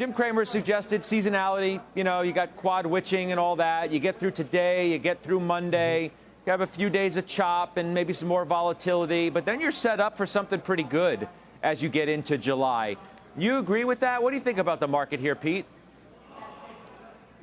Jim Cramer suggested seasonality. You know, you got quad witching and all that. You get through today, you get through Monday. You have a few days of chop and maybe some more volatility, but then you're set up for something pretty good as you get into July. You agree with that? What do you think about the market here, Pete?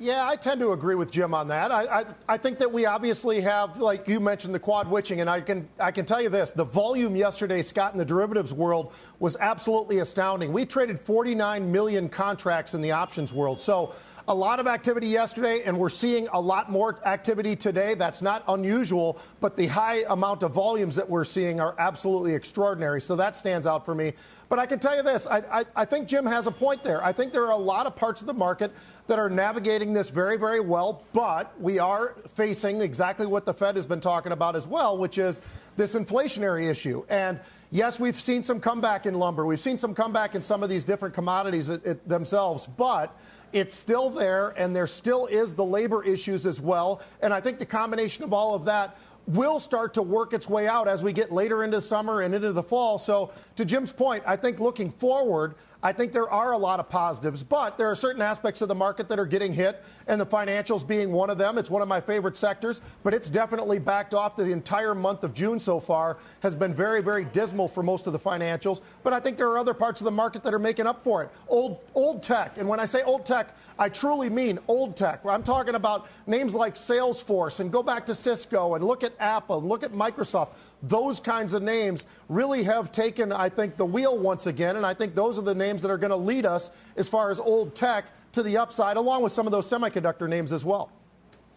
Yeah, I tend to agree with Jim on that. I think that we obviously have, like you mentioned, the quad witching, and I can tell you this: the volume yesterday, Scott, in the derivatives world was absolutely astounding. We traded 49 million contracts in the options world, so a lot of activity yesterday, and we're seeing a lot more activity today. That's not unusual, but the high amount of volumes that we're seeing are absolutely extraordinary. So that stands out for me. But I can tell you this, I think Jim has a point there. I think there are a lot of parts of the market that are navigating this very, very well, but we are facing exactly what the Fed has been talking about as well, which is this inflationary issue. And yes, we've seen some comeback in lumber. We've seen some comeback in some of these different commodities themselves, but it's still there, and there still is the labor issues as well. And I think the combination of all of that will start to work its way out as we get later into summer and into the fall. So to Jim's point, I think looking forward, I think there are a lot of positives, but there are certain aspects of the market that are getting hit, and the financials being one of them. It's one of my favorite sectors, but it's definitely backed off. The entire month of June so far has been very, very dismal for most of the financials, but I think there are other parts of the market that are making up for it. Old tech, and when I say old tech, I truly mean old tech. I'm talking about names like Salesforce, and go back to Cisco, and look at Apple, and look at Microsoft. Those kinds of names really have taken, I think, the wheel once again, and I think those are the names that are going to lead us as far as old tech to the upside, along with some of those semiconductor names as well.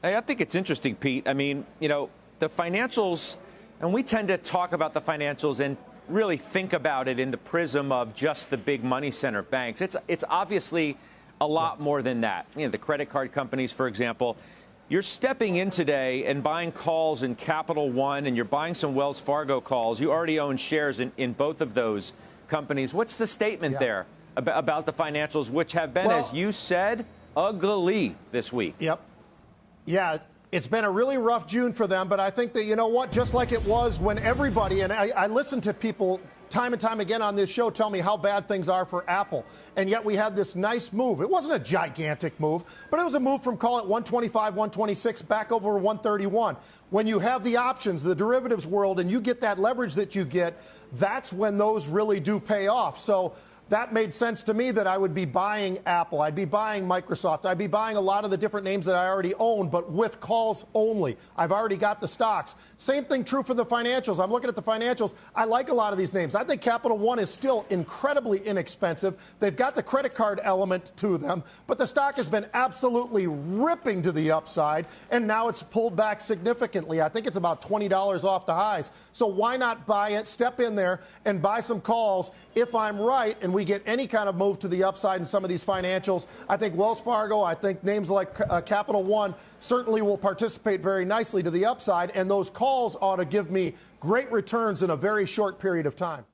Hey, I think it's interesting, Pete. I mean, you know, the financials, and we tend to talk about the financials and really think about it in the prism of just the big money center banks. It's obviously a lot more than that. You know, the credit card companies, for example. You're stepping in today and buying calls in Capital One, and you're buying some Wells Fargo calls. You already own shares in both of those companies. What's the statement there about the financials, which have been, as you said, ugly this week? Yep. Yeah, it's been a really rough June for them, but I think that, you know what, just like it was when everybody, and I listen to people time and time again on this show tell me how bad things are for Apple. And yet we had this nice move. It wasn't a gigantic move, but it was a move from, call it 125, 126, back over 131. When you have the options, the derivatives world, and you get that leverage that you get, that's when those really do pay off. So that made sense to me that I would be buying Apple. I'd be buying Microsoft. I'd be buying a lot of the different names that I already own, but with calls only. I've already got the stocks. Same thing true for the financials. I'm looking at the financials. I like a lot of these names. I think Capital One is still incredibly inexpensive. They've got the credit card element to them, but the stock has been absolutely ripping to the upside, and now it's pulled back significantly. I think it's about $20 off the highs. So why not buy it, step in there, and buy some calls if I'm right, and we get any kind of move to the upside in some of these financials. I think Wells Fargo, I think names like Capital One certainly will participate very nicely to the upside, and those calls ought to give me great returns in a very short period of time.